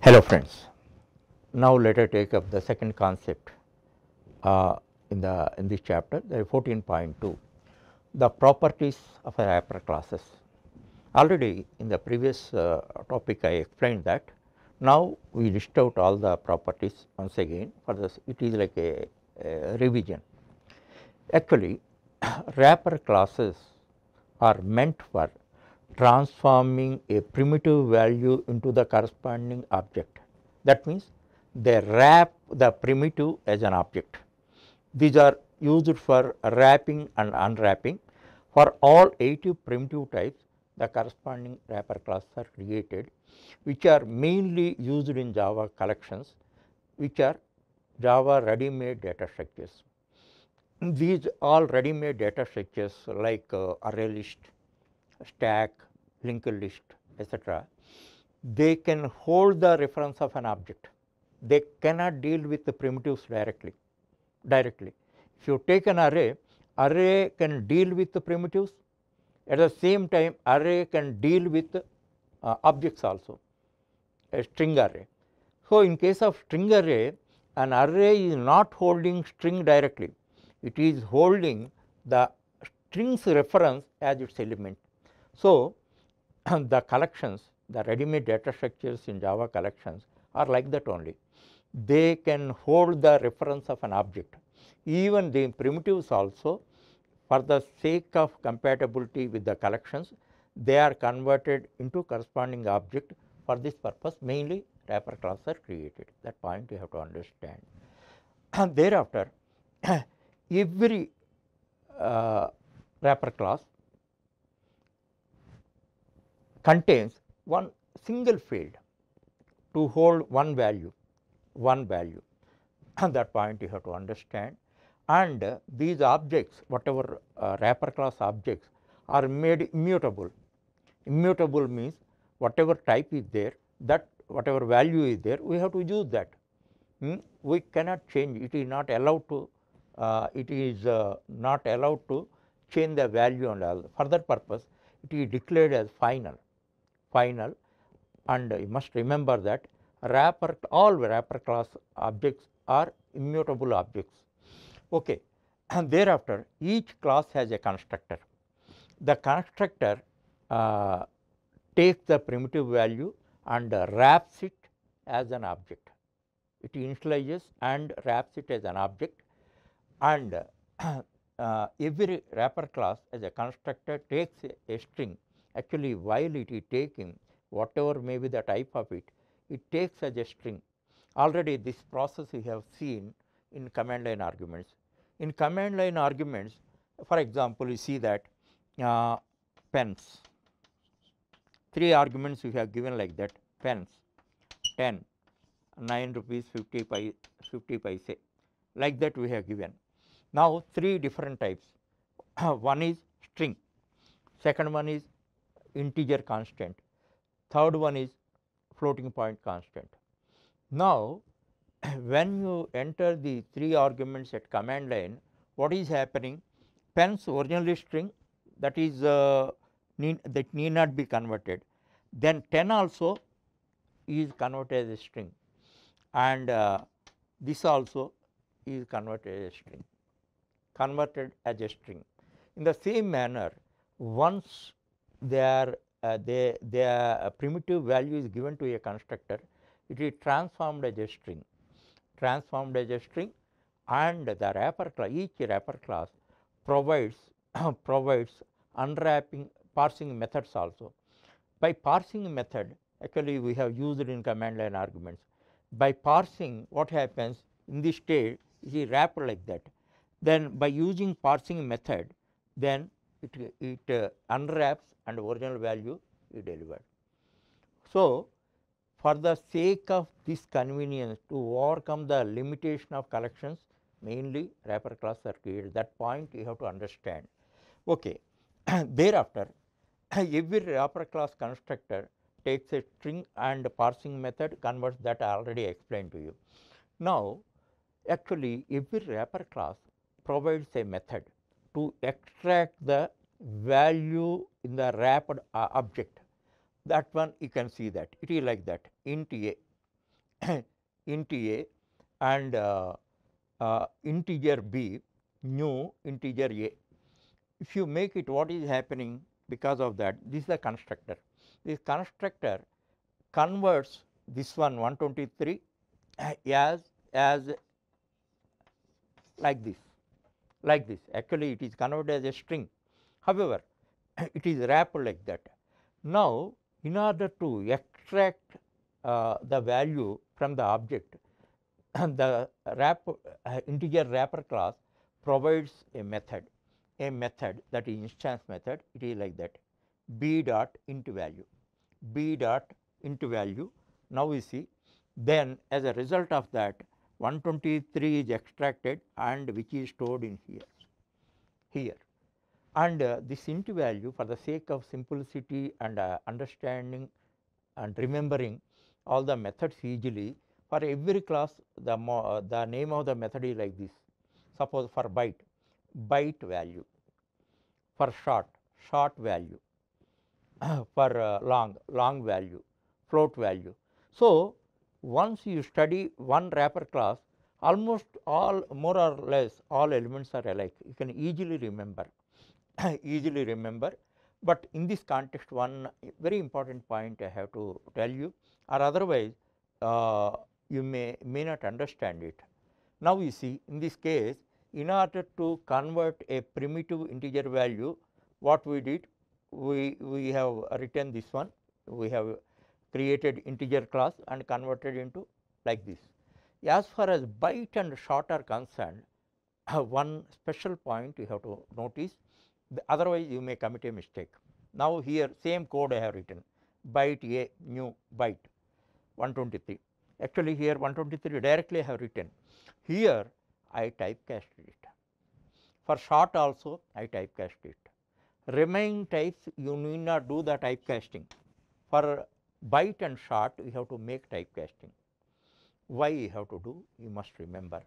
Hello friends, now let us take up the second concept in this chapter, the 14.2, the properties of a wrapper classes. Already in the previous topic I explained that. Now we list out all the properties once again. For this it is like a revision. Actually wrapper classes are meant for transforming a primitive value into the corresponding object. That means they wrap the primitive as an object. These are used for wrapping and unwrapping. For all 80 primitive types, the corresponding wrapper classes are created, which are mainly used in Java collections, which are Java ready-made data structures. These all ready-made data structures like array list, stack, linked list, etc., they can hold the reference of an object. They cannot deal with the primitives directly. If you take an array, array can deal with the primitives. At the same time, array can deal with objects also, a string array. So in case of string array, an array is not holding string directly. It is holding the string's reference as its element. So the collections, the ready-made data structures in Java collections are like that only. They can hold the reference of an object. Even the primitives also, for the sake of compatibility with the collections, they are converted into corresponding object. For this purpose, mainly wrapper classes are created. That point you have to understand. And thereafter, every wrapper class contains one single field to hold one value, and that point you have to understand. And these objects, whatever wrapper class objects, are made immutable. Immutable means whatever type is there, that whatever value is there, we have to use that. We cannot change. It is not allowed to. Not allowed to change the value and all. For that purpose, it is declared as final. And you must remember that all wrapper class objects are immutable objects. Okay. And thereafter, each class has a constructor. The constructor takes the primitive value and wraps it as an object. It initializes and wraps it as an object, and every wrapper class as a constructor takes a string. Actually, while it is taking whatever may be the type of it, it takes as a string. Already this process we have seen in command line arguments. In command line arguments, for example, you see that pens, 3 arguments we have given like that: pens, 10, 9 rupees 50 paise, like that we have given. Now 3 different types. One is string, second one is integer constant, third one is floating point constant. Now when you enter the 3 arguments at command line, what is happening? Pens originally string, that is that need not be converted. Then 10 also is converted as a string, and this also is converted as a string. In the same manner, once their primitive value is given to a constructor, it is transformed as a string, and the wrapper class, each wrapper class provides provides unwrapping parsing methods also. By parsing method, actually we have used it in command line arguments. By parsing, what happens in this state is wrapped like that. Then by using parsing method, then it unwraps and original value is delivered. So for the sake of this convenience, to overcome the limitation of collections, mainly wrapper classes are created. That point you have to understand. Okay. Thereafter, every wrapper class constructor takes a string, and parsing method converts that I already explained to you. Now actually every wrapper class provides a method to extract the value in the wrapped object. That one you can see that it is like that: int a, int a and integer b, new integer a. If you make it, what is happening because of that? This is the constructor. This constructor converts this one 123 as like this. Actually, it is converted as a string. However, it is wrapped like that. Now, in order to extract the value from the object, the integer wrapper class provides a method that is instance method. It is like that, b dot int value, b dot int value. Now we see, then as a result of that 123 is extracted and which is stored in here. And this int value, for the sake of simplicity and understanding and remembering all the methods easily, for every class the name of the method is like this. Suppose for byte value, for short value, for long value, float value. So, once you study one wrapper class, almost all, more or less all elements are alike. You can easily remember easily remember. But in this context, one very important point I have to tell you, or otherwise you may not understand it. Now you see, in this case, in order to convert a primitive integer value, what we did, we have written this one, we have created integer class and converted into like this. As far as byte and short are concerned, one special point you have to notice, otherwise you may commit a mistake. Now here same code I have written, byte a, new byte 123. Actually here 123 directly I have written. Here I typecasted it. For short also I typecast it. Remaining types you need not do the typecasting. For byte and short you have to make typecasting. Why you have to do? You must remember.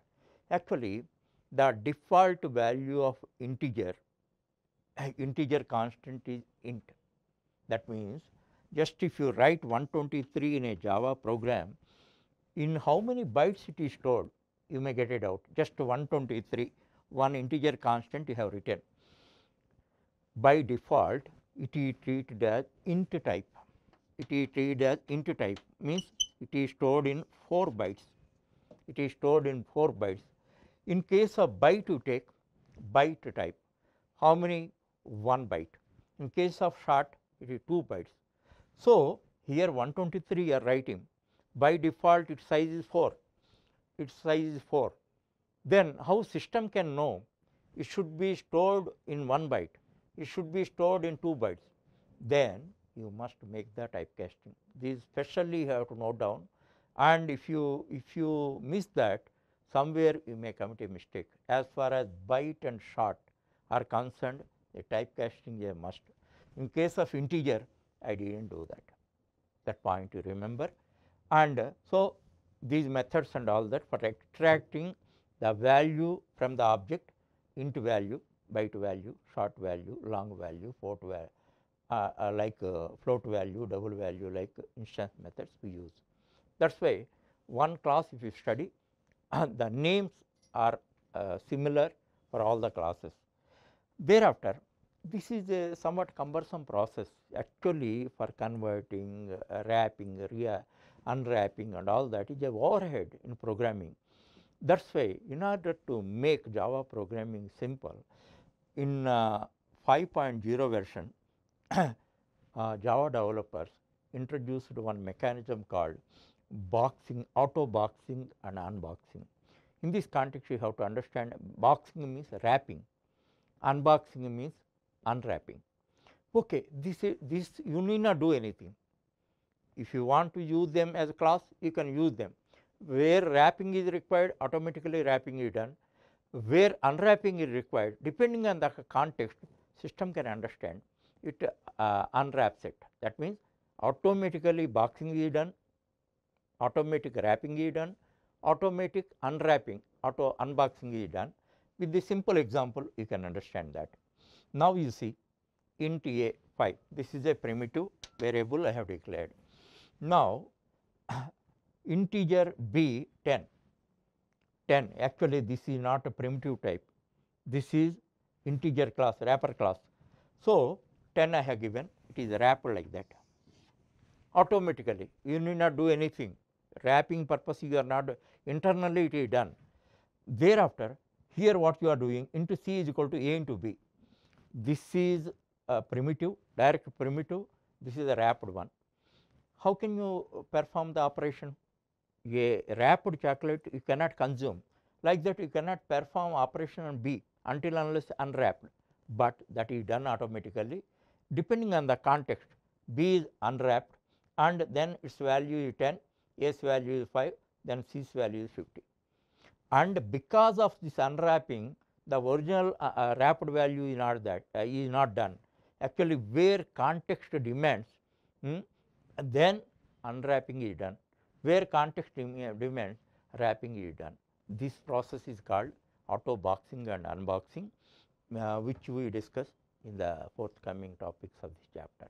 Actually, the default value of integer constant is int. That means, just if you write 123 in a Java program, in how many bytes it is stored, you may get it out. Just 123, one integer constant you have written. By default, it is treated as int type. It is treated as int type, means it is stored in 4 bytes. It is stored in 4 bytes. In case of byte, you take byte type. How many? 1 byte. In case of short, it is 2 bytes. So, here 123 you are writing. By default, its size is 4. Its size is 4. Then how system can know? It should be stored in 1 byte. It should be stored in 2 bytes. Then you must make the typecasting. This specially you have to note down, and if you miss that, somewhere you may commit a mistake. As far as byte and short are concerned, the typecasting is a must. In case of integer, I didn't do that. That point you remember. And so these methods and all that for extracting the value from the object, int value, byte value, short value, long value, float value, float value, double value, like instance methods we use. That is why one class if you study, the names are similar for all the classes. Thereafter, this is a somewhat cumbersome process actually for converting, wrapping, unwrapping and all that is a overhead in programming. That is why in order to make Java programming simple, in 5.0 version, Java developers introduced one mechanism called boxing, auto boxing and unboxing. In this context, you have to understand boxing means wrapping, unboxing means unwrapping. Okay, this you need not do anything. If you want to use them as a class, you can use them. Where wrapping is required, automatically wrapping is done. Where unwrapping is required, depending on the context, system can understand, it unwraps it. That means automatically boxing is done, automatic wrapping is done, automatic unwrapping, auto unboxing is done. With this simple example, you can understand that. Now you see int a 5, this is a primitive variable I have declared. Now integer b 10, 10 actually this is not a primitive type, this is integer class, wrapper class. So, 10 I have given, it is wrapped like that automatically, you need not do anything, wrapping purpose you are not, internally it is done. Thereafter, here what you are doing, into C is equal to A into B, this is a primitive, direct primitive, this is a wrapped one. How can you perform the operation? A wrapped chocolate you cannot consume, like that you cannot perform operation on B until unless unwrapped, but that is done automatically depending on the context. B is unwrapped and then its value is 10, A's value is 5, then C's value is 50. And because of this unwrapping, the original wrapped value is not that is not done. Actually, where context demands, then unwrapping is done. Where context demands, wrapping is done. This process is called auto boxing and unboxing, which we discuss in the forthcoming topics of this chapter.